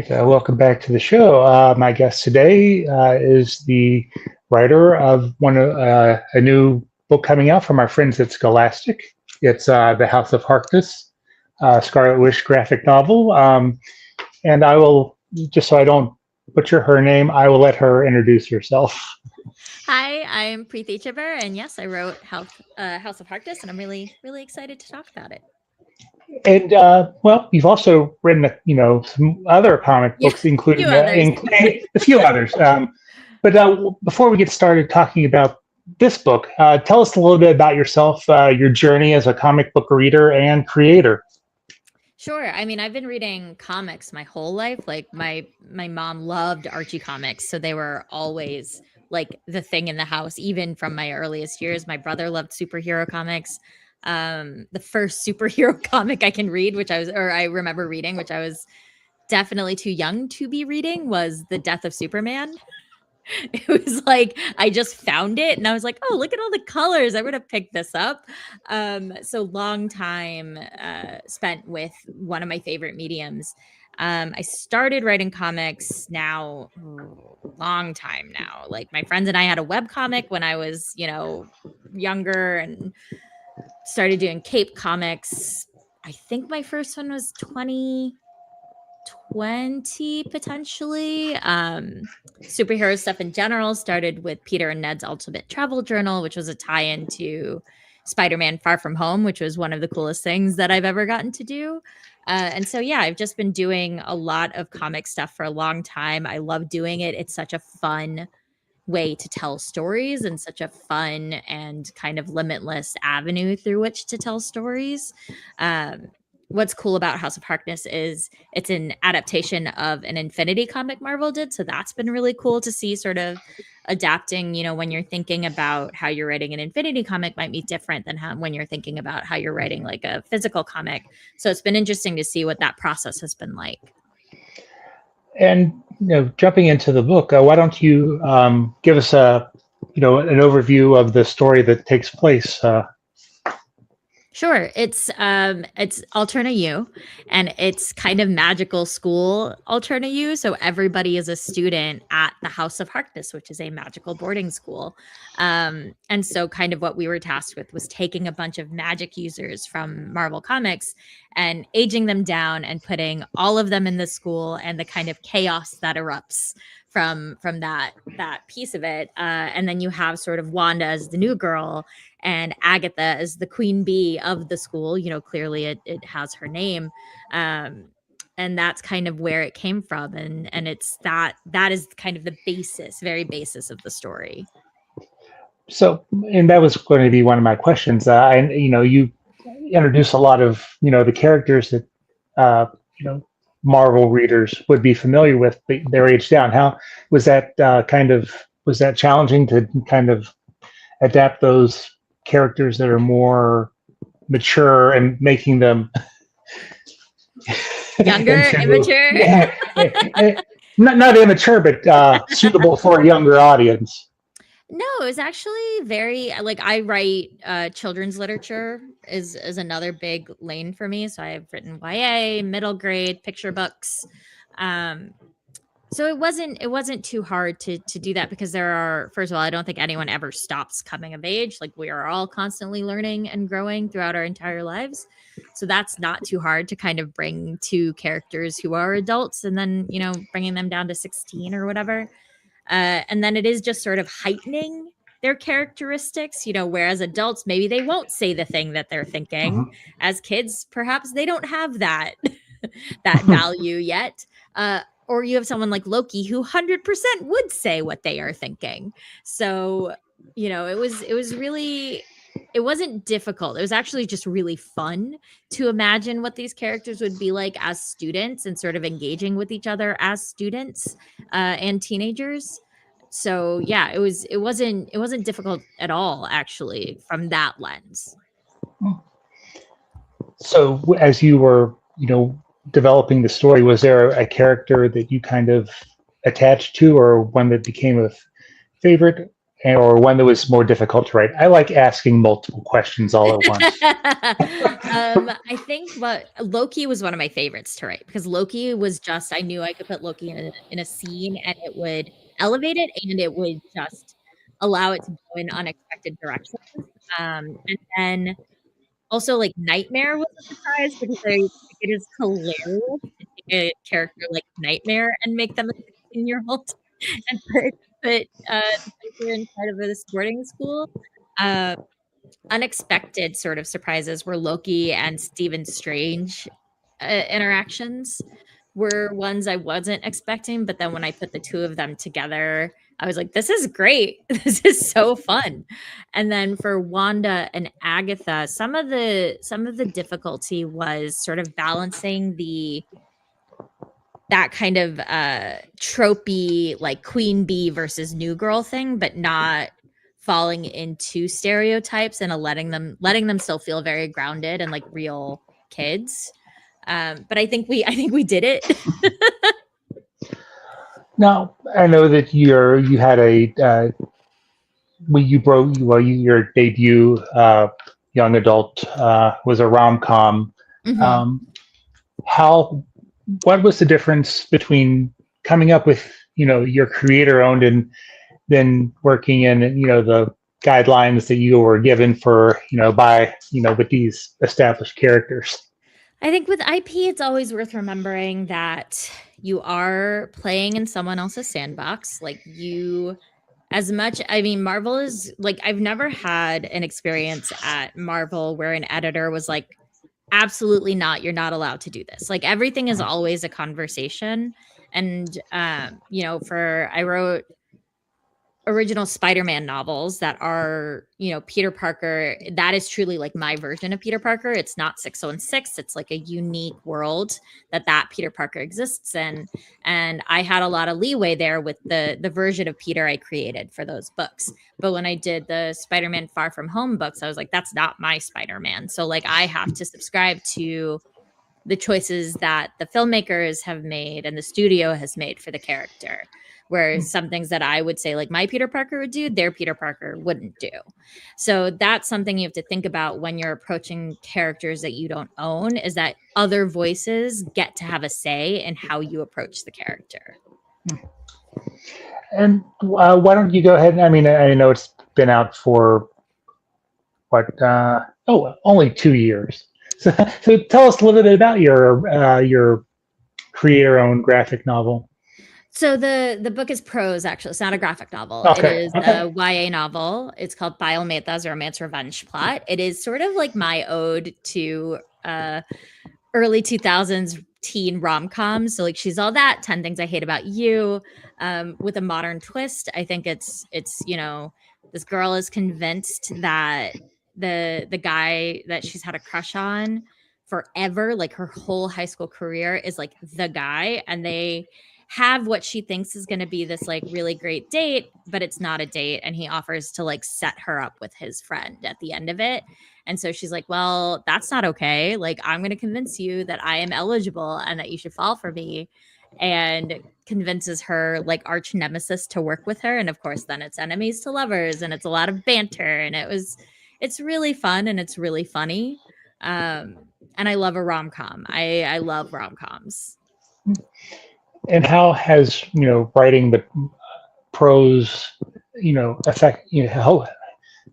right, welcome back to the show. My guest today is the writer of a new book coming out from our friends at Scholastic. It's The House of Harkness, Scarlet Wish graphic novel. And I will, just so I don't butcher her name, I will let her introduce herself. Hi, I'm Preeti Chhibber, and yes, I wrote House of Harkness, and I'm really, really excited to talk about it. And well, you've also written, some other comic Yeah, books, including few others. a few others. But before we get started talking about this book, tell us a little bit about yourself, your journey as a comic book reader and creator. Sure. I mean, I've been reading comics my whole life. Like my mom loved Archie comics, so they were always like the thing in the house, even from my earliest years. My brother loved superhero comics. The first superhero comic I can read, I remember reading, which I was definitely too young to be reading, was The Death of Superman. It was like I just found it and I was like, oh, look at all the colors. I would have picked this up. So long time spent with one of my favorite mediums. I started writing comics now, long time now. Like my friends and I had a web comic when I was, younger, and started doing Cape comics. I think my first one was 2020 potentially. Superhero stuff in general started with Peter and Ned's Ultimate Travel Journal, which was a tie-in to Spider-Man Far From Home, which was one of the coolest things that I've ever gotten to do. And so, yeah, I've just been doing a lot of comic stuff for a long time. I love doing it. It's such a fun way to tell stories and such a fun and kind of limitless avenue through which to tell stories. What's cool about House of Harkness is it's an adaptation of an Infinity comic Marvel did. So that's been really cool to see, sort of adapting, when you're thinking about how you're writing an Infinity comic might be different than when you're thinking about how you're writing like a physical comic. So it's been interesting to see what that process has been like. And jumping into the book, why don't you give us an overview of the story that takes place? Sure. It's Alterna U, and it's kind of magical school Alterna U. So everybody is a student at the House of Harkness, which is a magical boarding school. And so kind of what we were tasked with was taking a bunch of magic users from Marvel Comics and aging them down and putting all of them in the school, and the kind of chaos that erupts from that piece of it. And then you have sort of Wanda as the new girl, and Agatha as the queen bee of the school. Clearly it has her name. And that's kind of where it came from. And it's that is kind of the very basis of the story. So, and that was going to be one of my questions. You introduce a lot of, the characters that, Marvel readers would be familiar with, but they're aged down. How was that was that challenging to kind of adapt those characters that are more mature and making them younger, immature? Not immature, but suitable for a younger audience. No, it was actually very, like, I write children's literature is another big lane for me. So I've written YA, middle grade, picture books. So it wasn't too hard to do that, because first of all, I don't think anyone ever stops coming of age. Like, we are all constantly learning and growing throughout our entire lives. So that's not too hard to kind of bring two characters who are adults and then, bringing them down to 16 or whatever. And then it is just sort of heightening their characteristics, whereas adults, maybe they won't say the thing that they're thinking. Mm-hmm. As kids, perhaps they don't have that value yet. Or you have someone like Loki who 100% would say what they are thinking. So, it wasn't difficult. It was actually just really fun to imagine what these characters would be like as students, and sort of engaging with each other as students and teenagers. So yeah, it wasn't difficult at all, actually, from that lens. So as you were, developing the story, was there a character that you kind of attached to, or one that became a favorite? or one that was more difficult to write? I like asking multiple questions all at once. I think what Loki was one of my favorites to write because Loki was just I knew I could put Loki in a scene and it would elevate it and it would just allow it to go in unexpected directions. And then also like Nightmare was a surprise because I think it is hilarious to take a character like Nightmare and make them a 16-year-old and put the character inside of this boarding school. Um, Unexpected sort of surprises were Loki and Stephen Strange interactions were ones I wasn't expecting, but then when I put the two of them together, I was like, "This is great. This is so fun." And then for Wanda and Agatha, some of the difficulty was sort of balancing that kind of tropey like queen bee versus new girl thing, but not falling into stereotypes and letting them still feel very grounded and like real kids. But I think we did it. Now, I know that you had a your debut young adult was a rom com. Mhm. Um, how what was the difference between coming up with your creator owned and then working in the guidelines that you were given for by with these established characters? I think with IP, it's always worth remembering that you are playing in someone else's sandbox. Like you, as much, I mean, Marvel is like, I've never had an experience at Marvel where an editor was like, absolutely not, you're not allowed to do this. Like everything is always a conversation. And, I wrote original Spider-Man novels that are, Peter Parker. That is truly like my version of Peter Parker. It's not 616. It's like a unique world that Peter Parker exists in. And I had a lot of leeway there with the version of Peter I created for those books. But when I did the Spider-Man Far From Home books, I was like, that's not my Spider-Man. So like I have to subscribe to the choices that the filmmakers have made and the studio has made for the character. Whereas some things that I would say, like my Peter Parker would do, their Peter Parker wouldn't do. So that's something you have to think about when you're approaching characters that you don't own, is that other voices get to have a say in how you approach the character. And why don't you go ahead? I mean, I know it's been out for what? Only 2 years. So tell us a little bit about your creator-owned graphic novel. So the book is prose, actually. It's not a graphic novel. It Okay. is Okay. a YA novel. It's called Bile Mehta's Romance Revenge Plot. It is sort of like my ode to early 2000s teen rom-coms. So like She's All That, 10 Things I Hate About You, with a modern twist. I think it's this girl is convinced that the guy that she's had a crush on forever, like her whole high school career, is like the guy, and they have what she thinks is going to be this like really great date, but it's not a date, and he offers to like set her up with his friend at the end of it. And so she's like, well, that's not okay. Like, I'm going to convince you that I am eligible and that you should fall for me. And convinces her like arch nemesis to work with her. And of course, then it's enemies to lovers and it's a lot of banter. And it's really fun and it's really funny. And I love a rom com. I love rom coms. And how has writing the prose affect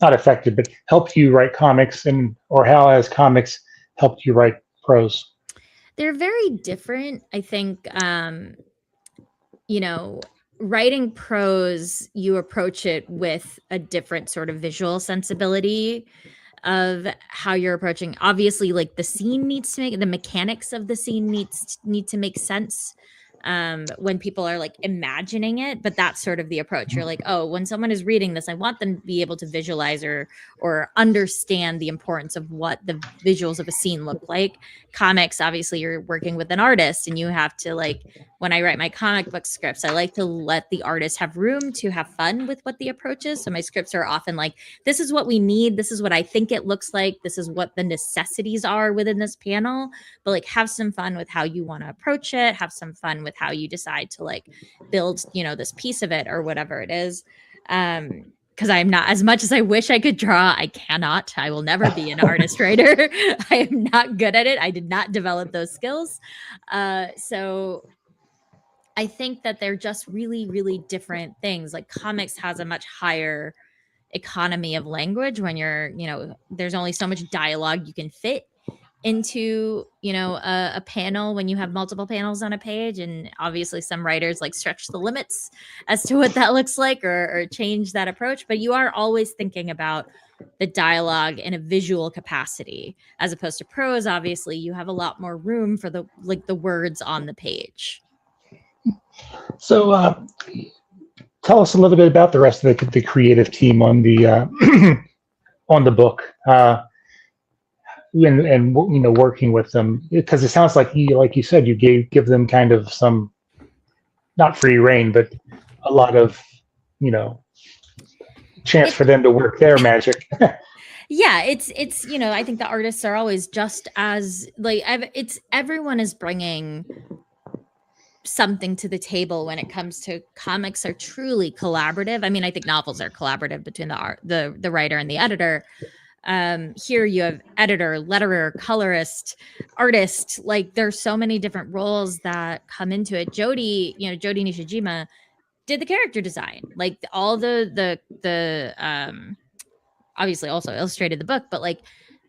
not affected but helped you write comics, and or how has comics helped you write prose? They're very different. I think writing prose, you approach it with a different sort of visual sensibility of how you're approaching. Obviously, like the mechanics of the scene need to make sense when people are like imagining it. But that's sort of the approach. You're like, oh, when someone is reading this, I want them to be able to visualize or understand the importance of what the visuals of a scene look like. Comics, obviously, you're working with an artist, and you have to like. When I write my comic book scripts, I like to let the artist have room to have fun with what the approach is. So my scripts are often like, this is what we need. This is what I think it looks like. This is what the necessities are within this panel. But like, have some fun with how you want to approach it. Have some fun with how you decide to like build, this piece of it or whatever it is. because I'm not, as much as I wish I could draw, I cannot. I will never be an artist writer. I am not good at it. I did not develop those skills. So I think that they're just really, really different things. Like comics has a much higher economy of language when you're, there's only so much dialogue you can fit into, a panel when you have multiple panels on a page. And obviously some writers like stretch the limits as to what that looks like, or change that approach. But you are always thinking about the dialogue in a visual capacity, as opposed to prose. Obviously you have a lot more room for the words on the page. So tell us a little bit about the rest of the creative team on the on the book, and working with them, because it sounds like you said, you give them kind of some, not free reign, but a lot of chance for them to work their magic. Yeah, it's I think the artists are always just as everyone is bringing something to the table when it comes to comics are truly collaborative. I mean, I think novels are collaborative between the writer and the editor. Here you have editor, letterer, colorist, artist. Like there's so many different roles that come into it. Jody Nishijima did the character design, like all the obviously also illustrated the book, but like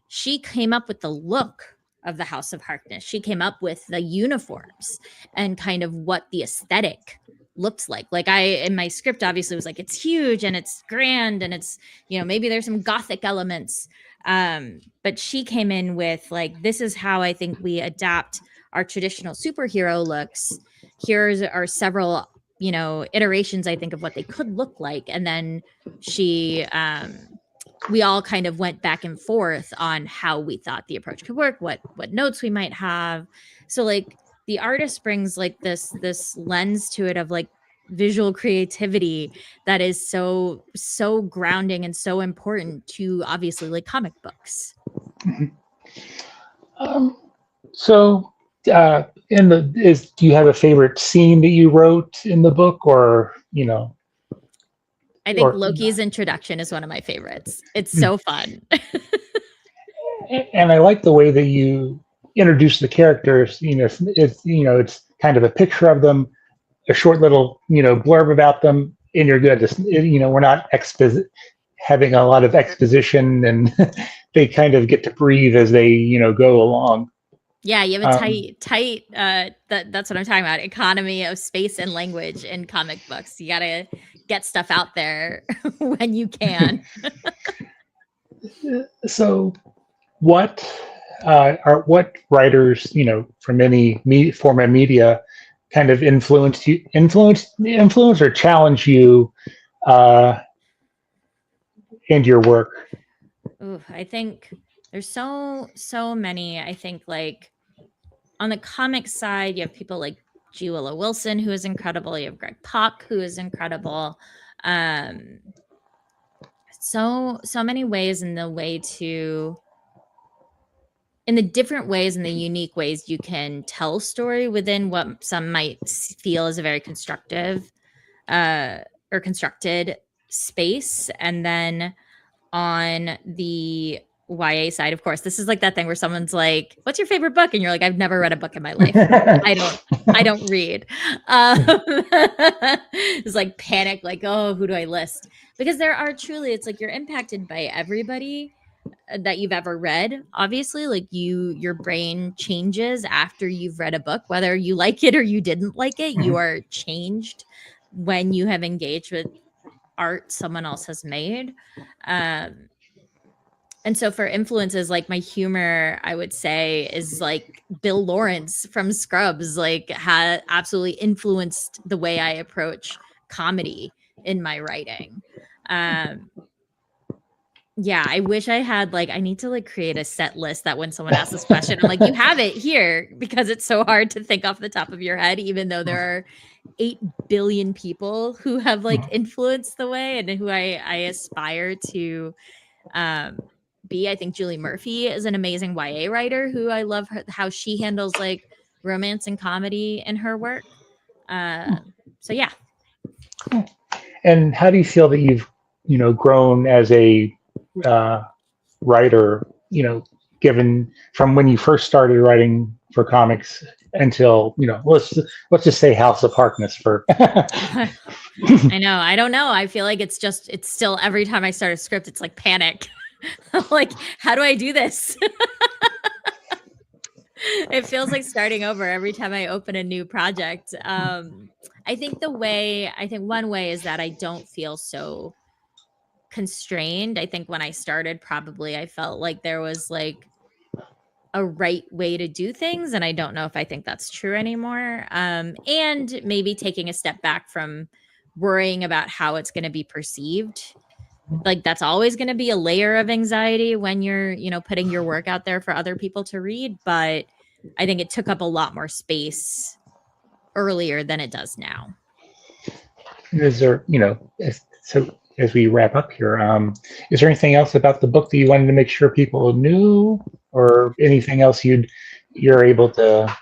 she came up with the look of the House of Harkness. She came up with the uniforms and kind of what the aesthetic looked like. Like in my script, obviously was like, it's huge and it's grand and it's, maybe there's some Gothic elements. But she came in with like, this is how I think we adapt our traditional superhero looks. Here are several, iterations, I think, of what they could look like. And then we all kind of went back and forth on how we thought the approach could work, what notes we might have. So like the artist brings like this lens to it of like visual creativity that is so grounding and so important to obviously like comic books. So do you have a favorite scene that you wrote in the book, or I think Loki's introduction is one of my favorites. It's so fun. And I like the way that you introduce the characters. It's kind of a picture of them, a short little blurb about them, and you're good. We're not having a lot of exposition, and they kind of get to breathe as they go along. Yeah, you have a tight. That's what I'm talking about. Economy of space and language in comic books. You gotta get stuff out there when you can. So, what writers from any form of media kind of influence or challenge you and your work? Ooh, I think there's so many. I think like on the comic side, you have people like G. Willow Wilson, who is incredible. You have Greg Pak, who is incredible. So many ways in the different ways and the unique ways you can tell story within what some might feel is a very constructive or constructed space. And then on the YA side, of course, this is like that thing where someone's like, what's your favorite book? And you're like, I've never read a book in my life. I don't read. It's like panic, like, oh, who do I list? Because there are truly, it's like you're impacted by everybody that you've ever read. Obviously, like your brain changes after you've read a book, whether you like it or you didn't like it. You are changed when you have engaged with art someone else has made. And so for influences, like my humor, I would say, is like Bill Lawrence from Scrubs, like had absolutely influenced the way I approach comedy in my writing. Yeah, I wish I had I need to create a set list that when someone asks this question, I'm like, you have it here, because it's so hard to think off the top of your head, even though there are 8 billion people who have influenced the way and who I aspire to be. I think Julie Murphy is an amazing YA writer who I love how she handles romance and comedy in her work. So yeah. And how do you feel that you've grown as a uh, writer, given from when you first started writing for comics until, let's just say House of Harkness for. I know. I don't know. I feel like it's still every time I start a script, it's like panic. Like, how do I do this? It feels like starting over every time I open a new project. I think one way is that I don't feel so constrained. I think when I started, probably I felt like there was like a right way to do things, and I don't know if I think that's true anymore. And maybe taking a step back from worrying about how it's going to be perceived. Like, that's always going to be a layer of anxiety when you're, putting your work out there for other people to read. But I think it took up a lot more space earlier than it does now. Is there, so as we wrap up here, is there anything else about the book that you wanted to make sure people knew, or anything else you're able to,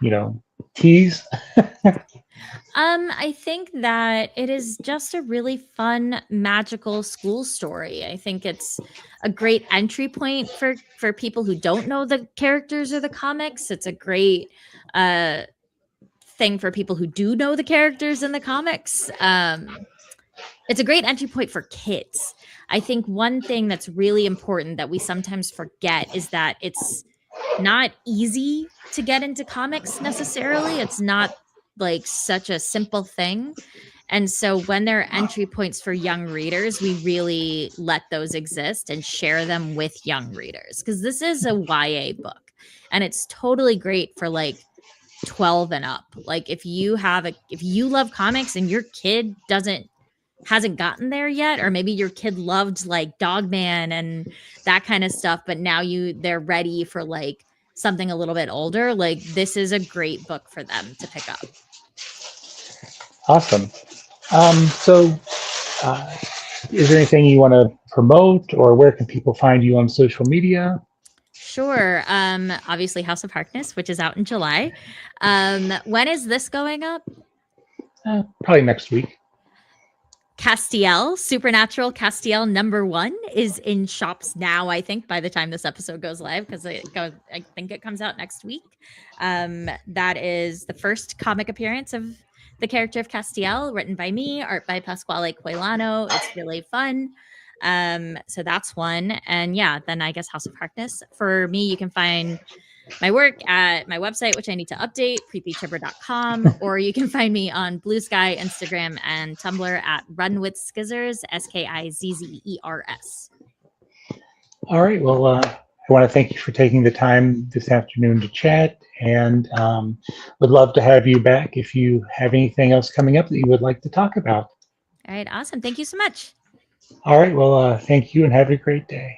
tease? I think that it is just a really fun, magical school story. I think it's a great entry point for people who don't know the characters or the comics. It's a great thing for people who do know the characters in the comics. It's a great entry point for kids. I think one thing that's really important that we sometimes forget is that it's not easy to get into comics necessarily. It's not like such a simple thing. And so when there are entry points for young readers, we really let those exist and share them with young readers, because this is a YA book and it's totally great for like 12 and up. Like, if you love comics and your kid hasn't gotten there yet, or maybe your kid loved like Dogman and that kind of stuff, but now they're ready for like something a little bit older, like this is a great book for them to pick up. Awesome. So is there anything you want to promote, or where can people find you on social media? Sure. Obviously House of Harkness, which is out in July. When is this going up? Probably next week. Castiel, Supernatural Castiel #1 is in shops now, I think, by the time this episode goes live, because I think it comes out next week. That is the first comic appearance of the character of Castiel, written by me, art by Pasquale Coelano. It's really fun. So that's one. And yeah, then I guess House of Harkness. For me, you can find my work at my website, which I need to update, preetichhibber.com, or you can find me on Blue Sky, Instagram, and Tumblr at Run with Skizzers, Skizzers. All right. Well, I want to thank you for taking the time this afternoon to chat, and would love to have you back if you have anything else coming up that you would like to talk about. All right. Awesome. Thank you so much. All right. Well, thank you and have a great day.